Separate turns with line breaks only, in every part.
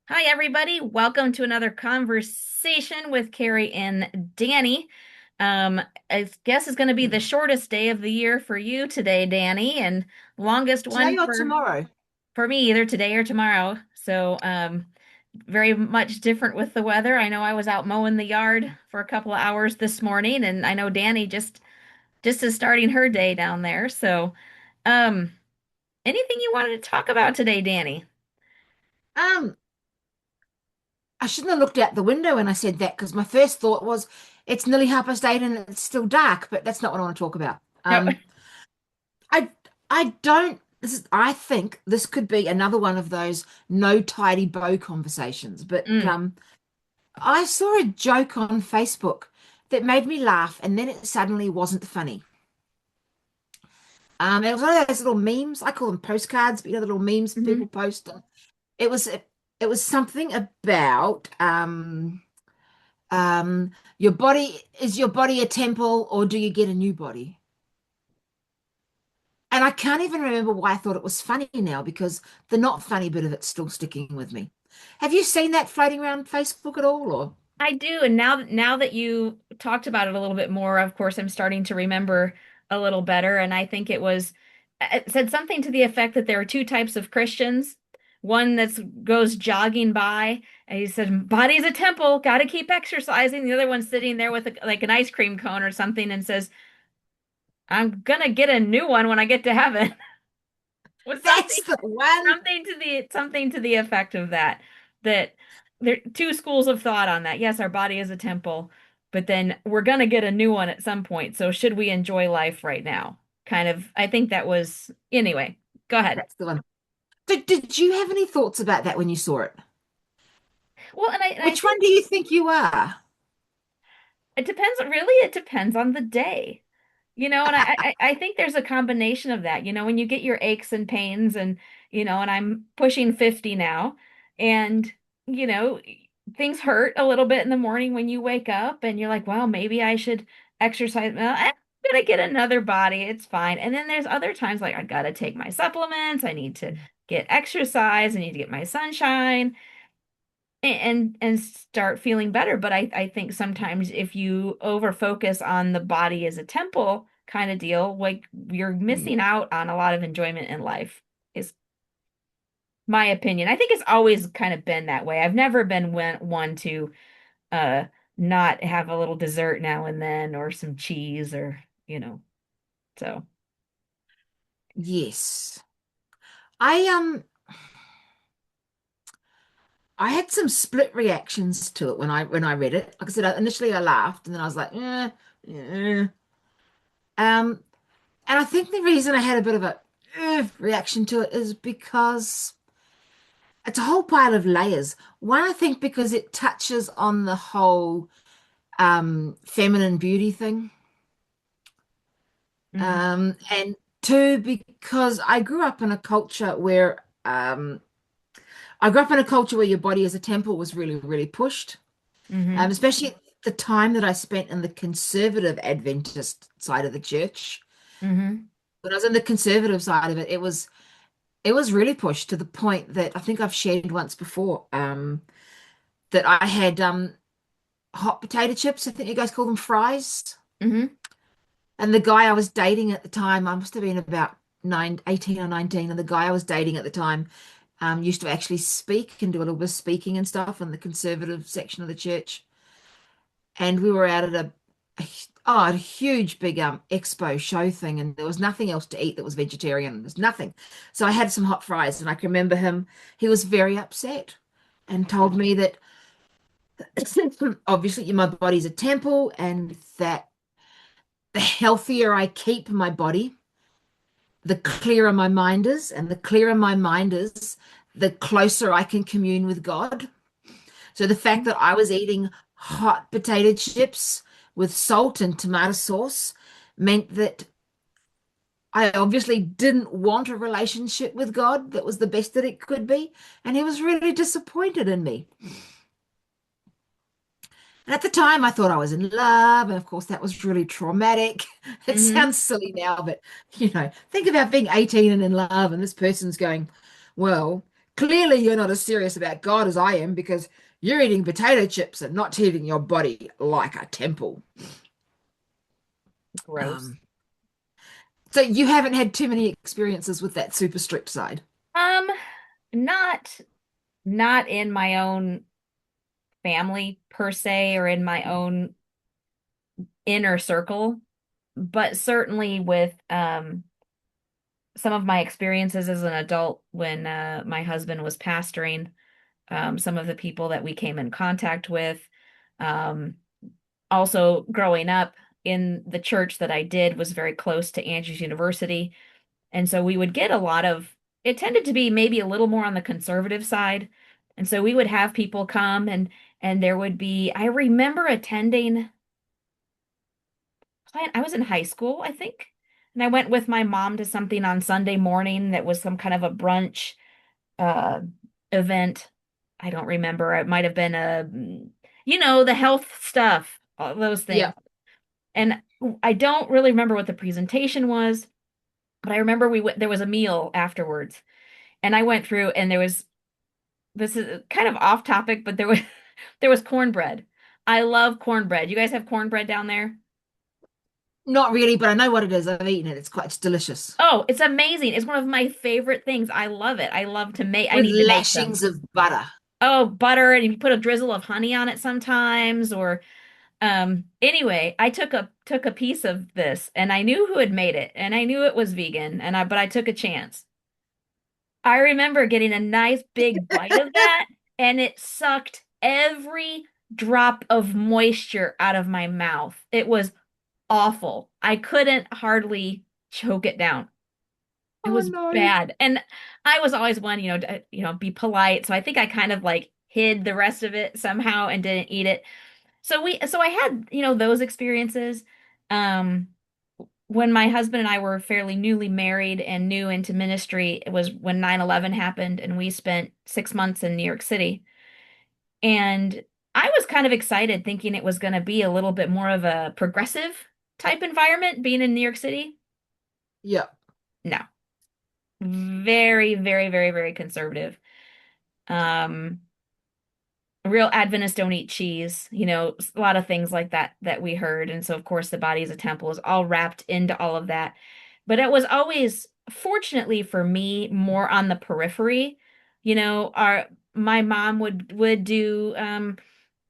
Hi, everybody. Welcome to another conversation with Carrie and Dani. Um, I guess it's going to be the shortest day of the year for you today, Dani, and longest one
Today or
for
tomorrow?
me, either today or tomorrow. So, very much different with the weather. I know I was out mowing the yard for a couple of hours this morning, and I know Dani just is starting her day down there. So, um, anything you wanted to talk about today, Dani?
Um, I shouldn't have looked out the window when I said that because my first thought was it's nearly 8:30 and it's still dark, but that's not what I want to talk about.
No.
I I don't I think this could be another one of those no tidy bow conversations, but
Mm,
I saw a joke on Facebook that made me laugh and then it suddenly wasn't funny. It was one of those little memes. I call them postcards, but you know the little memes
hmm
people post. It was it was something about your body, is your body a temple or do you get a new body? And I can't even remember why I thought it was funny now because the not funny bit of it's still sticking with me. Have you seen that floating around Facebook at all or?
I do, and now that you talked about it a little bit more, of course, I'm starting to remember a little better. And I think it said something to the effect that there are two types of Christians. One that goes jogging by, and he said, "Body's a temple, got to keep exercising." The other one's sitting there with like an ice cream cone or something, and says, "I'm gonna get a new one when I get to heaven." With something
That's the one.
something to the effect of that. That there are two schools of thought on that. Yes, our body is a temple, but then we're gonna get a new one at some point. So should we enjoy life right now? Kind of, I think that was anyway. Go ahead.
That's the one. Did you have any thoughts about that when you saw it?
Well, and I
Which one
think
do you think you are?
it depends on the day. And I think there's a combination of that. When you get your aches and pains and I'm pushing 50 now and, you know, things hurt a little bit in the morning when you wake up and you're like, well, maybe I should exercise. Well, I'm gonna get another body. It's fine. And then there's other times like I gotta take my supplements. I need to get exercise. I need to get my sunshine and start feeling better. But I think sometimes if you over focus on the body as a temple kind of deal, like you're
Hmm.
missing out on a lot of enjoyment in life, is my opinion. I think it's always kind of been that way. I've never been one to uh not have a little dessert now and then or some cheese or so.
Yes. I I had some split reactions to it when I read it. Like I said, initially I laughed, and then I was like, eh. Um, and I think the reason I had a bit of a reaction to it is because it's a whole pile of layers. One, I think because it touches on the whole feminine beauty thing.
Hmm
And two, because I grew up in a culture where your body as a temple was really, really pushed.
hmm
Especially the time that I spent in the conservative Adventist side of the church.
hmm
When I was in the conservative side of it, it was really pushed to the point that I think I've shared once before, that I had hot potato chips. I think you guys call them fries.
hmm
And the guy I was dating at the time, I must have been about 18 or 19, and the guy I was dating at the time used to actually speak and do a little bit of speaking and stuff in the conservative section of the church. And we were out at a huge big expo show thing, and there was nothing else to eat that was vegetarian. There's nothing. So I had some hot fries, and I can remember him. He was very upset and told me that obviously my body's a temple, and that the healthier I keep my body, the clearer my mind is, and the clearer my mind is, the closer I can commune with God. So the fact that I was eating hot potato chips with salt and tomato sauce meant that I obviously didn't want a relationship with God that was the best that it could be. And he was really disappointed in me. And at the time, I thought I was in love. And of course, that was really traumatic. It
hmm
sounds silly now, but think about being 18 and in love, and this person's going, well, Clearly, you're not as serious about God as I am because you're eating potato chips and not treating your body like a temple.
Gross.
Um, so you haven't had too many experiences with that super strict side.
Um, not not in my own family per se or in my own inner circle, but certainly with some of my experiences as an adult when my husband was pastoring, some of the people that we came in contact with, um, also growing up in the church that I did was very close to Andrews University. And so we would get a lot of, it tended to be maybe a little more on the conservative side. And so we would have people come and there would be, I remember attending, I was in high school, I think. And I went with my mom to something on Sunday morning that was some kind of a brunch uh event. I don't remember. It might have been the health stuff, all those
Yeah.
things. And I don't really remember what the presentation was, but I remember there was a meal afterwards. And I went through and this is kind of off topic, but there was cornbread. I love cornbread. You guys have cornbread down there?
Not really, but I know what it is. I've eaten it. It's delicious.
Oh, it's amazing. It's one of my favorite things. I love it. I
With
need to make some.
lashings of butter.
Oh, butter, and you put a drizzle of honey on it sometimes, or anyway, I took a piece of this and I knew who had made it and I knew it was vegan but I took a chance. I remember getting a nice big bite of that and it sucked every drop of moisture out of my mouth. It was awful. I couldn't hardly choke it down. It
Oh
was
no.
bad. And I was always one, be polite. So I think I kind of like hid the rest of it somehow and didn't eat it. So I had, those experiences. Um, when my husband and I were fairly newly married and new into ministry, it was when 9/11 happened and we spent 6 months in New York City. And I was kind of excited thinking it was going to be a little bit more of a progressive type environment being in New York City.
Yeah.
No, very, very, very, very conservative. Um, real Adventists don't eat cheese, a lot of things like that we heard. And so, of course, the body is a temple is all wrapped into all of that. But it was always, fortunately for me, more on the periphery. Our my mom would do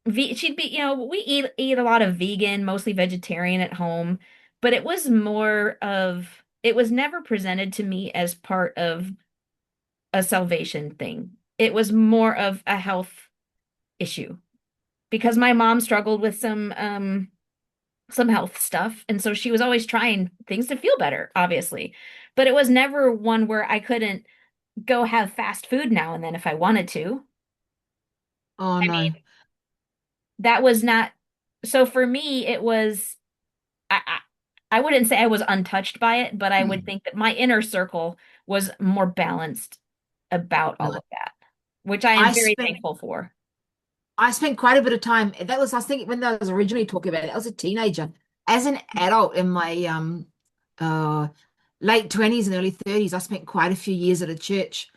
she'd be, we eat a lot of vegan, mostly vegetarian at home, but it was never presented to me as part of a salvation thing. It was more of a health issue because my mom struggled with some health stuff and so she was always trying things to feel better, obviously. But it was never one where I couldn't go have fast food now and then if I wanted to.
Oh
I mean,
no.
that was not so for me it was I wouldn't say I was untouched by it, but I would think that my inner circle was more balanced about all
No.
of that, which I am
I
very
spent
thankful for.
I spent quite a bit of time. That was, I was thinking when I was originally talking about it, I was a teenager. As an adult in my uh late 20s and early 30s, I spent quite a few years at a church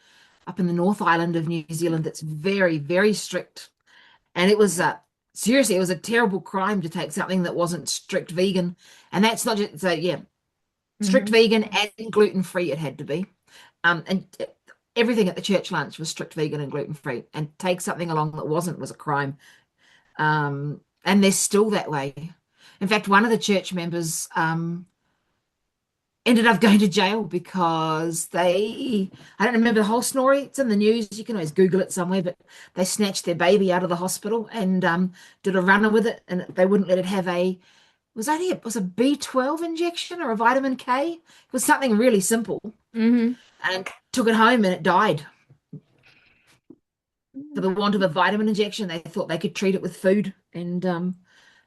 up in the North Island of New Zealand that's very, very strict. And it was seriously, it was a terrible crime to take something that wasn't strict vegan. And that's not just so yeah, strict
Hmm.
vegan and gluten free it had to be. And everything at the church lunch was strict vegan and gluten free. And take something along that wasn't was a crime. And they're still that way. In fact, one of the church members ended up going to jail because I don't remember the whole story. It's in the news. You can always Google it somewhere, but they snatched their baby out of the hospital and did a runner with it, and they wouldn't let it have it was a B12 injection or a vitamin K. It was something really simple,
Hmm.
and took it home and it died for the want of a vitamin injection. They thought they could treat it with food, and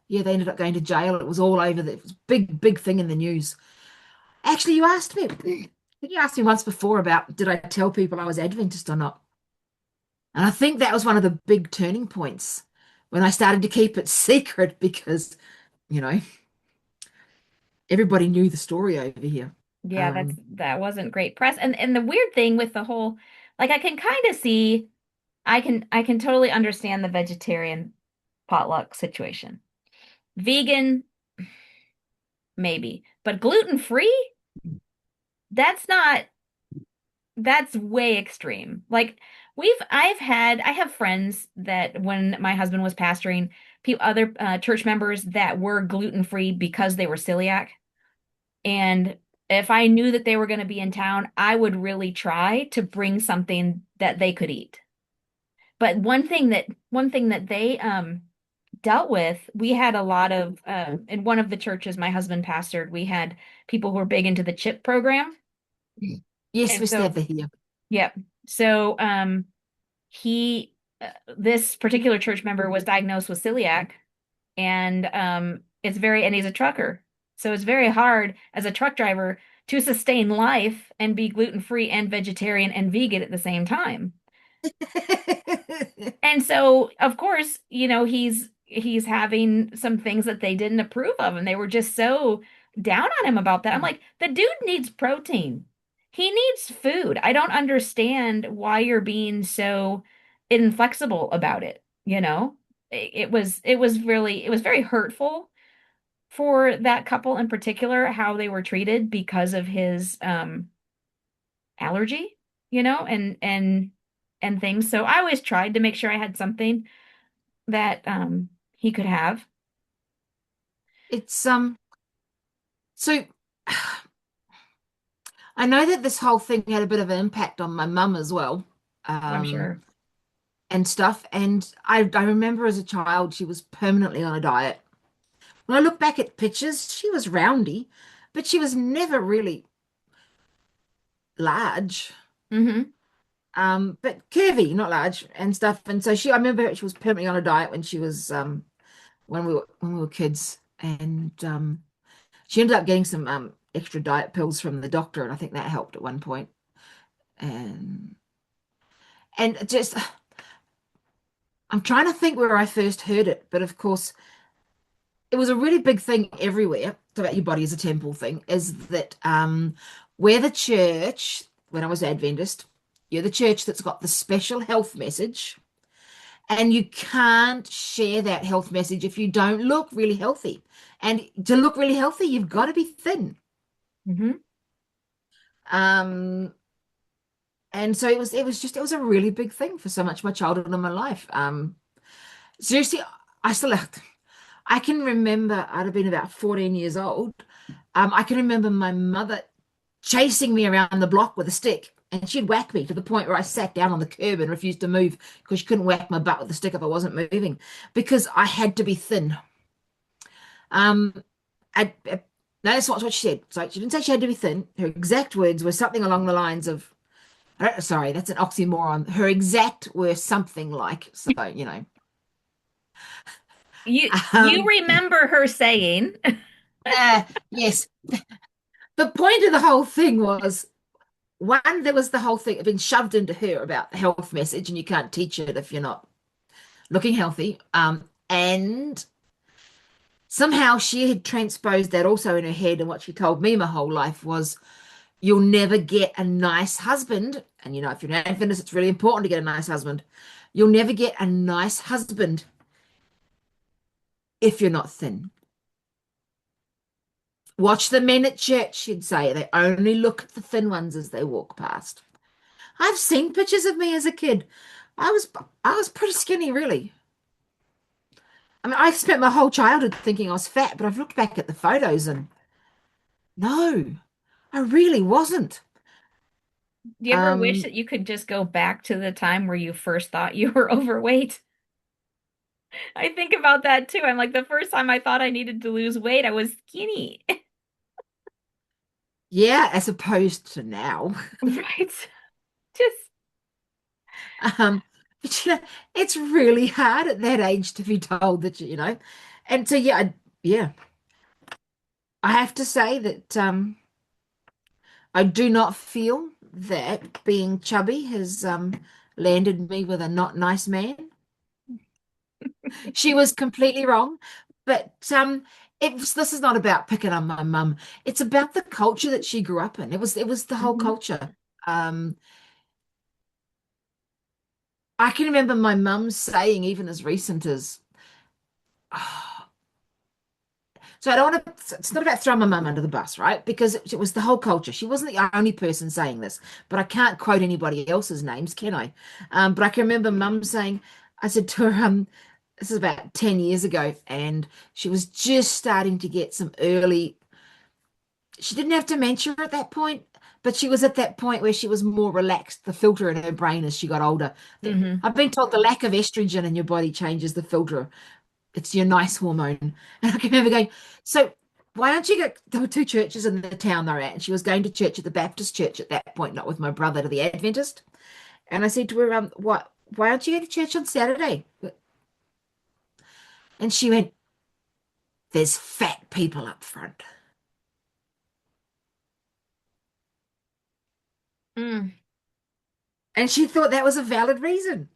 yeah, they ended up going to jail. It was all over. It was a big, big thing in the news. Actually, you asked me once before about did I tell people I was Adventist or not? And I think that was one of the big turning points when I started to keep it secret because, you know, everybody knew the story over here.
Yeah,
Um,
that wasn't great press. And the weird thing with the whole Like I can kind of see, I can totally understand the vegetarian potluck situation. Vegan, maybe, but gluten free, that's not, that's way extreme. Like I have friends that when my husband was pastoring, pe other church members that were gluten free because they were celiac. And if I knew that they were going to be in town, I would really try to bring something that they could eat. But one thing that they dealt with, we had a lot of in one of the churches my husband pastored, we had people who were big into the chip program.
Yes,
And
we still
so,
have the here.
yeah. So he this particular church member was diagnosed with celiac, and and he's a trucker. So it's very hard as a truck driver to sustain life and be gluten-free and vegetarian and vegan at the same time. And so, of course, he's having some things that they didn't approve of, and they were just so down on him about that. I'm like, the dude needs protein. He needs food. I don't understand why you're being so inflexible about it, you know? It was very hurtful for that couple in particular, how they were treated because of his allergy, and things. So I always tried to make sure I had something that he could have.
It's so I know that this whole thing had a bit of an impact on my mum as well,
I'm
um,
sure.
and stuff. And I remember as a child, she was permanently on a diet. When I look back at pictures, she was roundy, but she was never really large.
Hmm.
But curvy, not large and stuff. And so I remember she was permanently on a diet when she was when we were kids, and she ended up getting some extra diet pills from the doctor, and I think that helped at one point. And just I'm trying to think where I first heard it, but of course it was a really big thing everywhere about your body as a temple thing, is that we're the church, when I was Adventist, you're the church that's got the special health message, and you can't share that health message if you don't look really healthy. And to look really healthy, you've got to be thin.
Hmm.
Um, and so it was a really big thing for so much of my childhood and my life. Seriously, I still I can remember I'd have been about 14 years old. I can remember my mother chasing me around the block with a stick, and she'd whack me to the point where I sat down on the curb and refused to move because she couldn't whack my butt with the stick if I wasn't moving because I had to be thin. Um, no, that's not what she said. So she didn't say she had to be thin. Her exact words were something along the lines of, sorry, that's an oxymoron. Her exact were something like, so, you know.
You
Um,
remember her saying,
yes. The point of the whole thing was one, there was the whole thing been shoved into her about the health message, and you can't teach it if you're not looking healthy. And somehow she had transposed that also in her head, and what she told me my whole life was, you'll never get a nice husband. And you know, if you're an Adventist, it's really important to get a nice husband. You'll never get a nice husband if you're not thin. Watch the men at church, she'd say. They only look at the thin ones as they walk past. I've seen pictures of me as a kid. I was I was pretty skinny, really. I mean, I spent my whole childhood thinking I was fat, but I've looked back at the photos and no, I really wasn't.
do you ever wish
Um,
that you could just go back to the time where you first thought you were overweight? I think about that too. I'm like, the first time I thought I needed to lose weight, I was skinny.
yeah, as opposed to now.
Right? Just,
Um, but you know, it's really hard at that age to be told that you know. And so yeah, I have to say that I do not feel that being chubby has landed me with a not nice man. She was completely wrong. But this is not about picking on my mum. It's about the culture that she grew up in. It was the whole
mhm.
culture. Um I can remember my mum saying, even as recent as, oh, so I don't want to, it's not about throwing my mum under the bus, right? Because it was the whole culture. She wasn't the only person saying this, but I can't quote anybody else's names, can I? But I can remember mum saying, I said to her, this is about 10 years ago, and she was just starting to get some early, she didn't have dementia at that point, but she was at that point where she was more relaxed, the filter in her brain as she got older.
Hmm.
I've been told the lack of estrogen in your body changes the filter. It's your nice hormone. And I can remember going, so why don't you go? There were two churches in the town they're at, and she was going to church at the Baptist church at that point, not with my brother to the Adventist. And I said to her, what? Why aren't you going to church on Saturday? And she went, there's fat people up front.
Mm.
And she thought that was a valid reason.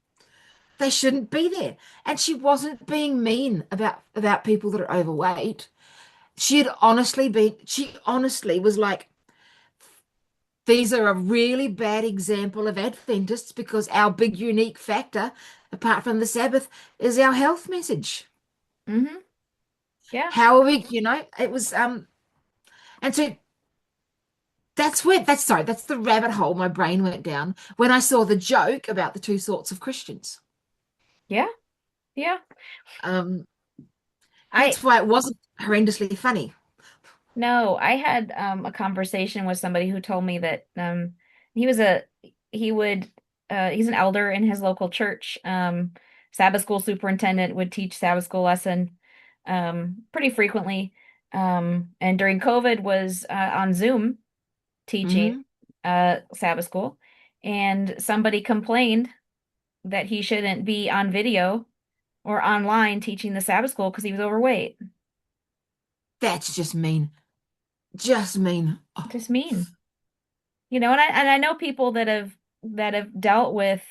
They shouldn't be there. And she wasn't being mean about people that are overweight. She honestly was like, these are a really bad example of Adventists because our big unique factor, apart from the Sabbath, is our health message.
Hmm. Yeah.
How are we, it was and so that's the rabbit hole my brain went down when I saw the joke about the two sorts of Christians.
Yeah. Yeah.
Um,
I
hence why it wasn't horrendously funny.
No, I had a conversation with somebody who told me that he was a he would he's an elder in his local church. Sabbath school superintendent would teach Sabbath school lesson pretty frequently. And during COVID was on Zoom teaching
Hmm.
Sabbath school, and somebody complained that he shouldn't be on video or online teaching the Sabbath school because he was overweight.
That's just mean. Just mean. Oh,
Just mean. And I know people that have dealt with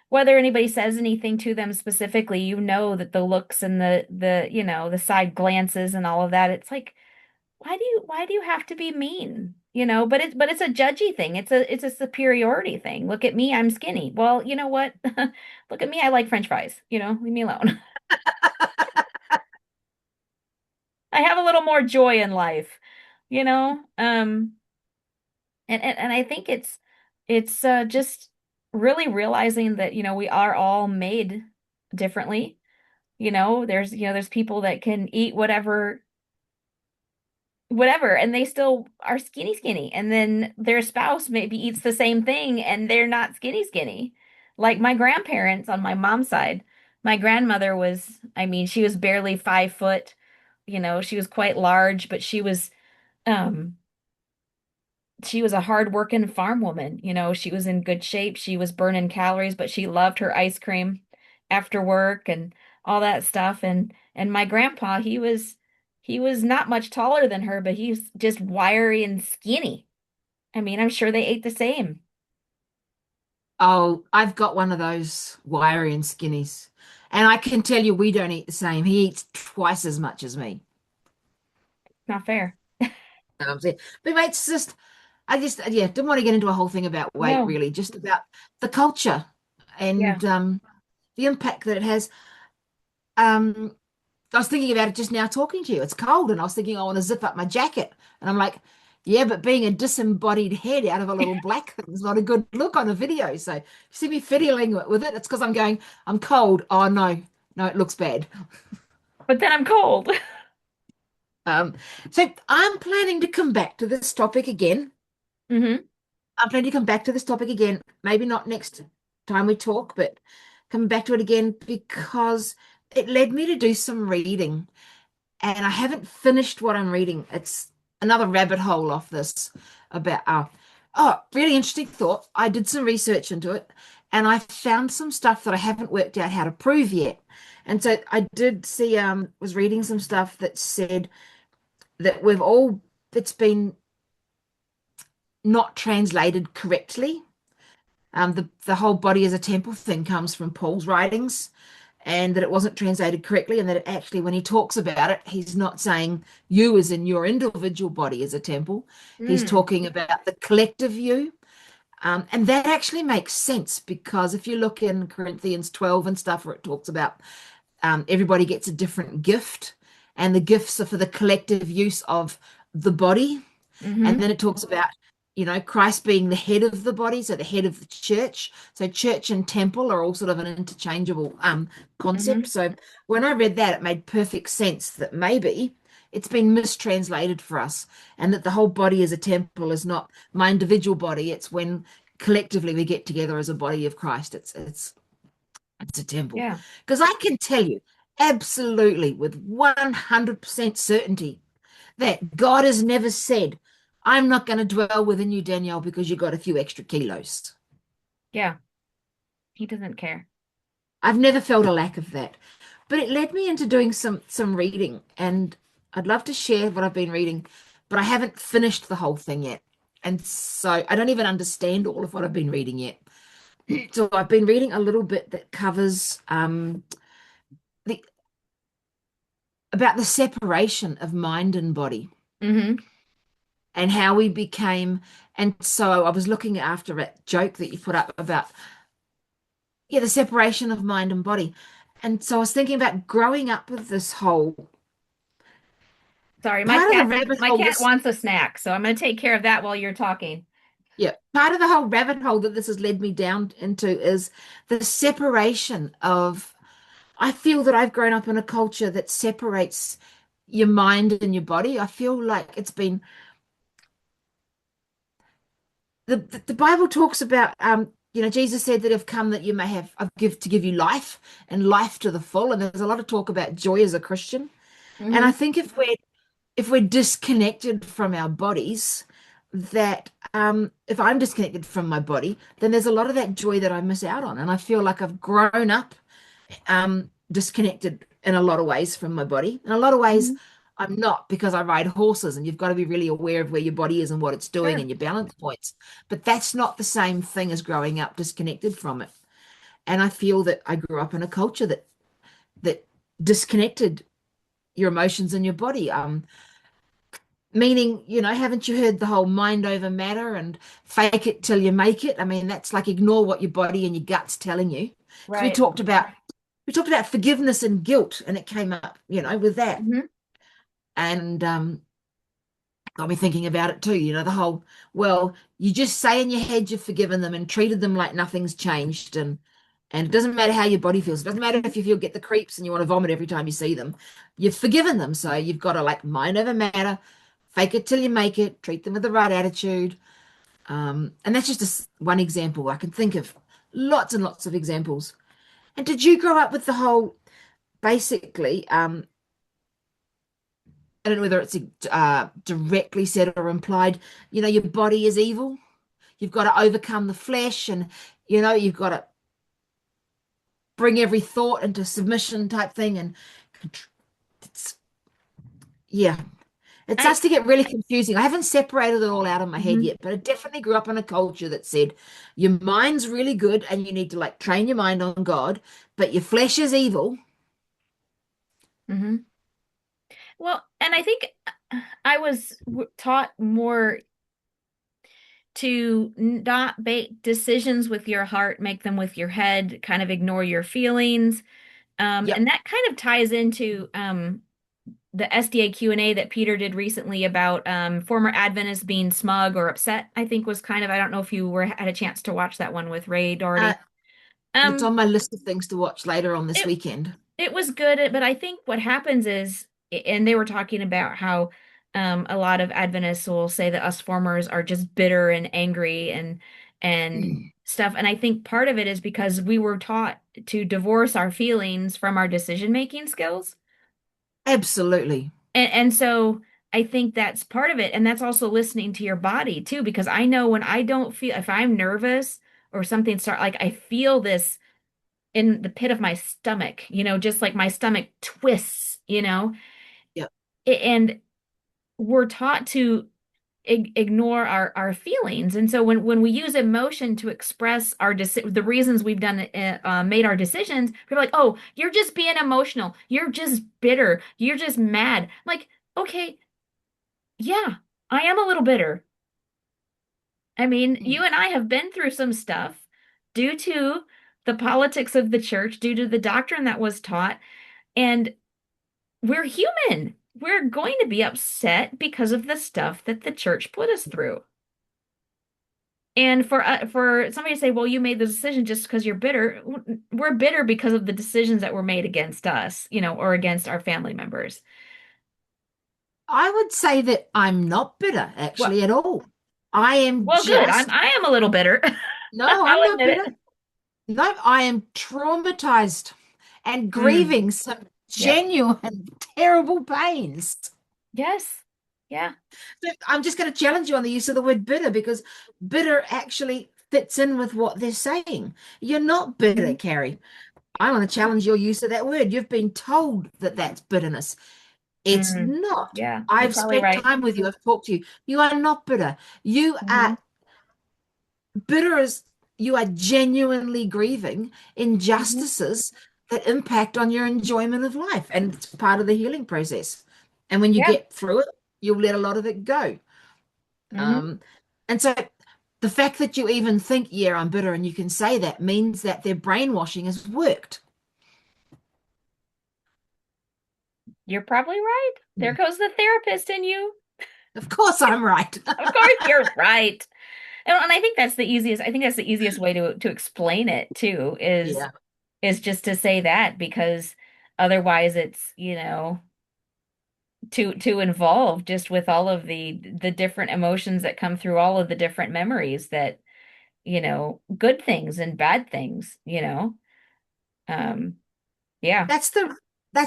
whether anybody says anything to them specifically, that the looks and the side glances and all of that, it's like, why do you have to be mean? But it's a judgy thing. It's a superiority thing. Look at me, I'm skinny. Well, you know what? Look at me, I like French fries. Leave me alone. I have a little more joy in life, you know? And I think it's just really realizing that, we are all made differently. There's people that can eat whatever, and they still are skinny skinny. And then their spouse maybe eats the same thing and they're not skinny skinny. Like my grandparents on my mom's side, my grandmother was, I mean, she was barely 5 foot, she was quite large, but um she was a hard-working farm woman. She was in good shape. She was burning calories, but she loved her ice cream after work and all that stuff. And my grandpa, he was not much taller than her, but he's just wiry and skinny. I mean, I'm sure they ate the same.
oh, I've got one of those wiry and skinnies. And I can tell you we don't eat the same. He eats twice as much as me.
Not fair.
But mate, it's just yeah, didn't want to get into a whole thing about weight
No.
really, just about the culture
Yeah.
and the impact that it has. Um, I was thinking about it just now talking to you. It's cold, and I was thinking I want to zip up my jacket, and I'm like, yeah, but being a disembodied head out of a little black thing is not a good look on a video. So if you see me fiddling with it, it's because I'm going, I'm cold. Oh no, no, it looks bad.
But then I'm cold.
Um, so I'm planning to come back to this topic again.
Hmm.
I'm planning to come back to this topic again. Maybe not next time we talk, but coming back to it again because it led me to do some reading. And I haven't finished what I'm reading. It's another rabbit hole off this about really interesting thought. I did some research into it and I found some stuff that I haven't worked out how to prove yet. And so I did see was reading some stuff that said that it's been not translated correctly. The whole body as a temple thing comes from Paul's writings, and that it wasn't translated correctly, and that it actually, when he talks about it, he's not saying you as in your individual body as a temple. He's
Mm.
talking about the collective you. And that actually makes sense because if you look in Corinthians 12 and stuff, where it talks about everybody gets a different gift, and the gifts are for the collective use of the body. And
Mm-hmm.
then it talks about, Christ being the head of the body, so the head of the church. So church and temple are all sort of an interchangeable concept.
Mm-hmm.
So when I read that, it made perfect sense that maybe it's been mistranslated for us, and that the whole body as a temple is not my individual body. It's when collectively we get together as a body of Christ. It's a temple.
Yeah.
Because I can tell you absolutely with 100% certainty that God has never said, I'm not going to dwell within you, Danielle, because you got a few extra kilos.
Yeah. He doesn't care.
I've never felt a lack of that. But it led me into doing some reading, and I'd love to share what I've been reading, but I haven't finished the whole thing yet. And so I don't even understand all of what I've been reading yet. So I've been reading a little bit that covers the about the separation of mind and body,
Mm-hmm.
and how we became. And so I was looking after a joke that you put up about, yeah, the separation of mind and body. And so I was thinking about growing up with this whole
Sorry,
part of the rabbit
my
hole
cat
this,
wants a snack, so I'm gonna take care of that while you're talking.
yeah, part of the whole rabbit hole that this has led me down into is the separation of, I feel that I've grown up in a culture that separates your mind and your body. I feel like it's been the Bible talks about, Jesus said that I've come that you may have, I've give to give you life, and life to the full. And there's a lot of talk about joy as a Christian. And I
Mm-hmm.
think if we're disconnected from our bodies, that if I'm disconnected from my body, then there's a lot of that joy that I miss out on. And I feel like I've grown up disconnected in a lot of ways from my body. In a lot of ways,
Mm-hmm.
I'm not, because I ride horses, and you've got to be really aware of where your body is and what it's doing
Sure.
and your balance points. But that's not the same thing as growing up disconnected from it. And I feel that I grew up in a culture that disconnected your emotions and your body. Meaning, haven't you heard the whole mind over matter and fake it till you make it? I mean, that's like ignore what your body and your gut's telling you. Because
Right.
we talked about forgiveness and guilt, and it came up, with that.
Mm-hmm.
And got me thinking about it too, the whole, well, you just say in your head you've forgiven them and treated them like nothing's changed, and it doesn't matter how your body feels. It doesn't matter if you feel get the creeps and you want to vomit every time you see them. You've forgiven them. So you've got to like mind over matter, fake it till you make it, treat them with the right attitude. And that's just one example. I can think of lots and lots of examples. And did you grow up with the whole, basically, I don't know whether it's directly said or implied, your body is evil. You've got to overcome the flesh, and, you've got to bring every thought into submission type thing. And it's, yeah, it
I
starts to get really confusing. I haven't separated it all out of my head
mm-hmm.
yet, but I definitely grew up in a culture that said your mind's really good and you need to like train your mind on God, but your flesh is evil.
Mm-hmm. Well, and I think I was taught more to not make decisions with your heart, make them with your head, kind of ignore your feelings.
Yep.
And that kind of ties into the SDA Q&A that Peter did recently about former Adventists being smug or upset, I think was kind of, I don't know if you were had a chance to watch that one with Ray
Uh,
Doherty.
it's
Um,
on my list of things to watch later on this
it
weekend.
it was good, but I think what happens is, and they were talking about how a lot of Adventists will say that us formers are just bitter and angry and stuff. And I think part of it is because we were taught to divorce our feelings from our decision-making skills.
Absolutely.
And so I think that's part of it. And that's also listening to your body too, because I know when I don't feel, if I'm nervous or something start like I feel this in the pit of my stomach, just like my stomach twists.
Yep.
And we're taught to ignore our feelings. And so when we use emotion to express the reasons we've done made our decisions, we're like, "Oh, you're just being emotional. You're just bitter. You're just mad." Like, okay, yeah, I am a little bitter. I mean,
Mm.
you and I have been through some stuff due to the politics of the church, due to the doctrine that was taught, and we're human. We're going to be upset because of the stuff that the church put us through. And for somebody to say, "Well, you made the decision just because you're bitter," we're bitter because of the decisions that were made against us, or against our family members.
I would say that I'm not bitter
Well,
actually at all. I am
well, good.
just,
I am a little bitter.
no, I'm
I'll
not
admit
bitter.
it.
No, I am traumatized and
Mm,
grieving some
yep.
genuine, terrible pains.
Yes. Yeah.
So I'm just going to challenge you on the use of the word bitter because bitter actually fits in with what they're saying. You're not bitter,
Hmm.
Carrie. I want to challenge your use of that word. You've been told that that's bitterness. It's
Mm,
not.
yeah, you're
I've
probably
spent
right.
time with you. I've talked to you. You are not bitter. You
Hmm.
are bitter as you are genuinely grieving
Hmm.
injustices that impact on your enjoyment of life. And it's part of the healing process. And when you
Yeah.
get through it, you'll let a lot of it go.
Hmm.
Um, and so the fact that you even think, yeah, I'm bitter, and you can say that means that their brainwashing has worked.
You're probably right. There goes the therapist in you.
Of course, I'm right.
Of course you're right. And I think that's the easiest way to explain it too is
Yeah.
is just to say that because otherwise it's, too involved just with all of the different emotions that come through all of the different memories that, good things and bad things. Um, yeah.
That's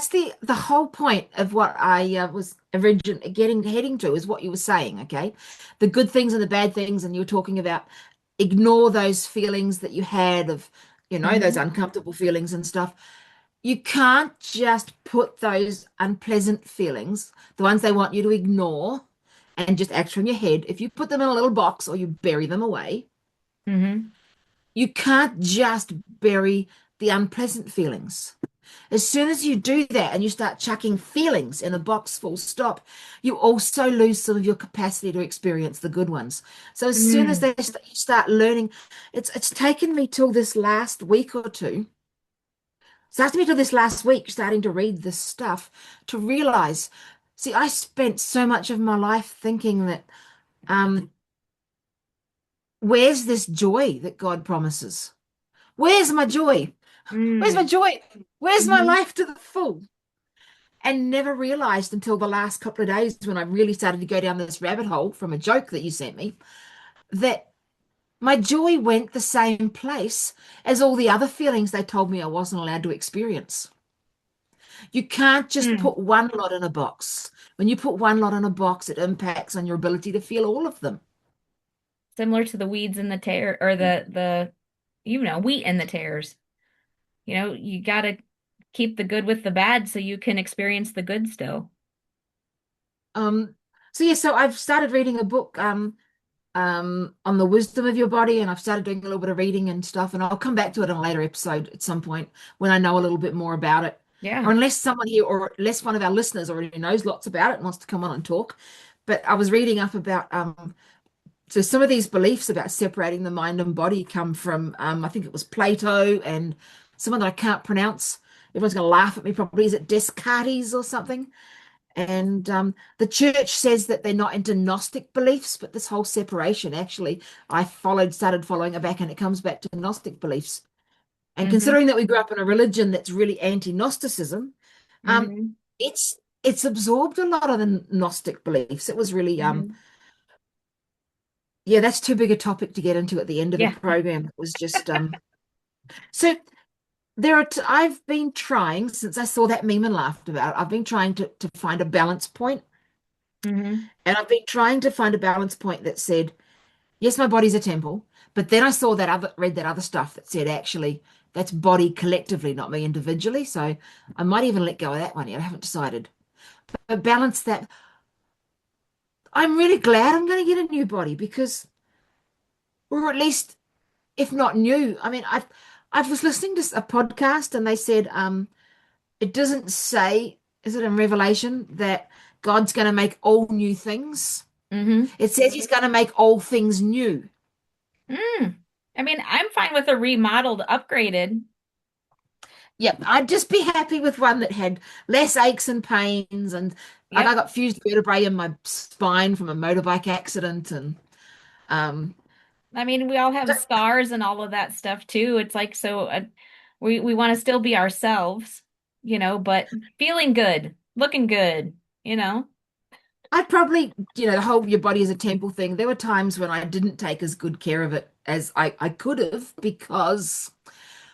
the whole point of what I was originally getting heading to is what you were saying, okay? The good things and the bad things, and you were talking about ignore those feelings that you had of, those
Hmm.
uncomfortable feelings and stuff. You can't just put those unpleasant feelings, the ones they want you to ignore, and just act from your head. If you put them in a little box or you bury them away,
Hmm.
you can't just bury the unpleasant feelings. As soon as you do that and you start chucking feelings in a box full stop, you also lose some of your capacity to experience the good ones. So as soon as
Mm.
you start learning, it's taken me till this last week or two. Started me till this last week, starting to read this stuff to realize. See, I spent so much of my life thinking that, um, where's this joy that God promises? Where's my joy? Where's my
Mm.
joy? Where's my
Hmm.
life to the full? And never realized until the last couple of days when I really started to go down this rabbit hole from a joke that you sent me that my joy went the same place as all the other feelings they told me I wasn't allowed to experience. You can't just
Mm.
put one lot in a box. When you put one lot in a box, it impacts on your ability to feel all of them.
Similar to the weeds in the tear or the wheat in the tares. You gotta keep the good with the bad so you can experience the good still.
Um, so I've started reading a book on the wisdom of your body, and I've started doing a little bit of reading and stuff, and I'll come back to it in a later episode at some point when I know a little bit more about it.
Yeah.
Or unless someone here, or unless one of our listeners already knows lots about it and wants to come on and talk. But I was reading up about so some of these beliefs about separating the mind and body come from I think it was Plato and someone that I can't pronounce. Everyone's going to laugh at me probably. Is it Descartes or something? And the church says that they're not into Gnostic beliefs, but this whole separation actually, started following it back, and it comes back to Gnostic beliefs. And
Hmm.
considering that we grew up in a religion that's really anti-Gnosticism, um,
Hmm.
it's absorbed a lot of the Gnostic beliefs. It was really
Hmm.
yeah, that's too big a topic to get into at the end of the
Yeah.
program. It was just so I've been trying since I saw that meme and laughed about it. I've been trying to find a balance point.
Hmm.
And I've been trying to find a balance point that said, yes, my body's a temple, but then I saw read that other stuff that said actually that's body collectively, not me individually. So I might even let go of that one yet. I haven't decided. But balance that. I'm really glad I'm going to get a new body because, or at least if not new, I mean, I was listening to a podcast and they said it doesn't say, is it in Revelation, that God's going to make all new things?
Hmm.
It says he's going to make all things new.
Mm. I mean, I'm fine with a remodeled, upgraded.
Yep, I'd just be happy with one that had less aches and pains, and like I
Yep.
got fused vertebrae in my spine from a motorbike accident, and um,
I mean, we all have scars and all of that stuff too. It's like so we want to still be ourselves, but feeling good, looking good, you know.
I'd probably, the whole your body is a temple thing. There were times when I didn't take as good care of it as I could have because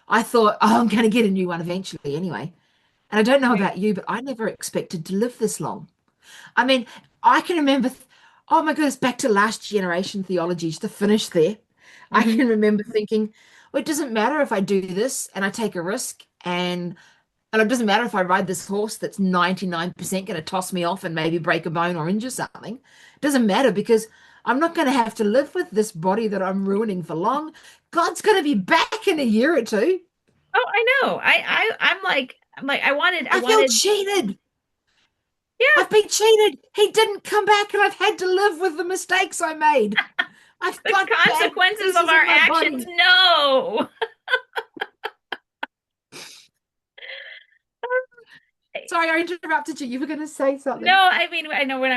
I thought, oh, I'm going to get a new one eventually anyway. And I don't know
Right.
about you, but I never expected to live this long. I mean, I can remember, oh my goodness, back to last generation theology, just to finish there. I
Hmm.
can remember thinking, well, it doesn't matter if I do this and I take a risk and it doesn't matter if I ride this horse that's 99% going to toss me off and maybe break a bone or injure something. It doesn't matter because I'm not going to have to live with this body that I'm ruining for long. God's going to be back in a year or two.
Oh, I know. I'm like I
I feel
wanted
cheated.
yeah,
I've been cheated. He didn't come back and I've had to live with the mistakes I made. I've
the
got bad
consequences of
pieces
our
in my
actions.
body.
No.
Sorry, I interrupted you. You were going to say
No,
something.
I mean, I know when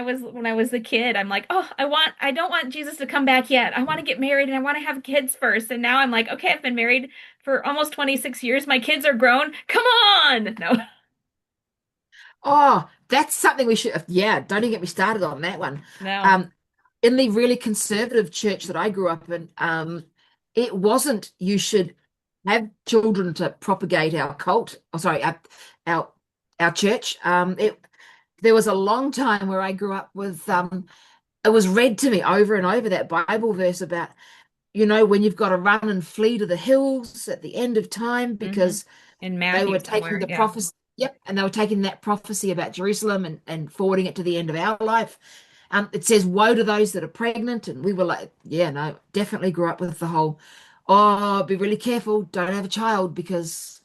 I was a kid, I'm like, oh, I don't want Jesus to come back yet. I want to get married and I want to have kids first. And now I'm like, okay, I've been married for almost 26 years. My kids are grown. Come on. No,
Oh, that's something we should, yeah, don't even get me started on that one.
no.
Um, in the really conservative church that I grew up in, it wasn't you should have children to propagate our cult, or sorry, our our church. There was a long time where I grew up with it was read to me over and over that Bible verse about, when you've got to run and flee to the hills at the end of time
Hmm.
because
In
they
Matthew
were taking
somewhere.
the
Yeah.
prophecy, yep, and they were taking that prophecy about Jerusalem and forwarding it to the end of our life. It says, "Woe to those that are pregnant," and we were like, "Yeah, no, definitely grew up with the whole, oh, be really careful, don't have a child because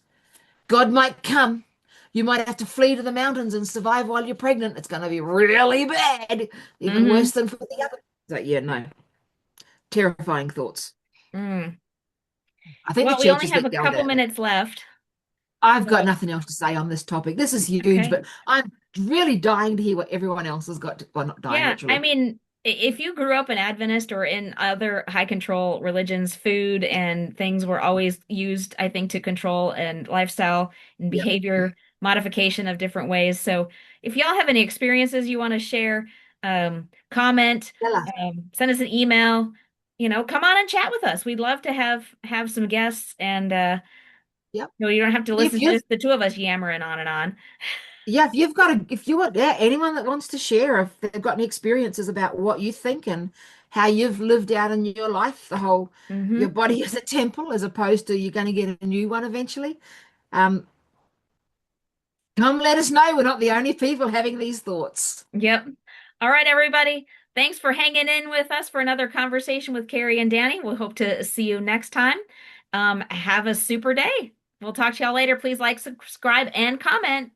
God might come. You might have to flee to the mountains and survive while you're pregnant. It's going to be really bad, even
Hmm.
worse than for the other." So yeah, no, terrifying thoughts.
Mm.
I think the
Well, we
church
only
has
have
let
a
go of
couple
that.
minutes left.
I've got
So,
nothing else to say on this topic. This is huge,
okay.
but I'm really dying to hear what everyone else has got to, well, not dying,
Yeah, I
literally.
mean, if you grew up an Adventist or in other high control religions, food and things were always used, I think, to control and lifestyle and
Yep.
behavior modification of different ways. So if y'all have any experiences you want to share, comment,
Tell us.
send us an email, come on and chat with us. We'd love to have some guests and
Yep.
you don't have to
If
listen to
you've
just the two of us yammering on and on.
yeah, if you've got if you want, yeah, anyone that wants to share, if they've got any experiences about what you think and how you've lived out in your life, the whole your
Hmm.
body is a temple as opposed to you're going to get a new one eventually. Um, come let us know. We're not the only people having these thoughts.
Yep. All right, everybody. Thanks for hanging in with us for another conversation with Carrie and Dani. We'll hope to see you next time. Have a super day. We'll talk to y'all later. Please like, subscribe, and comment.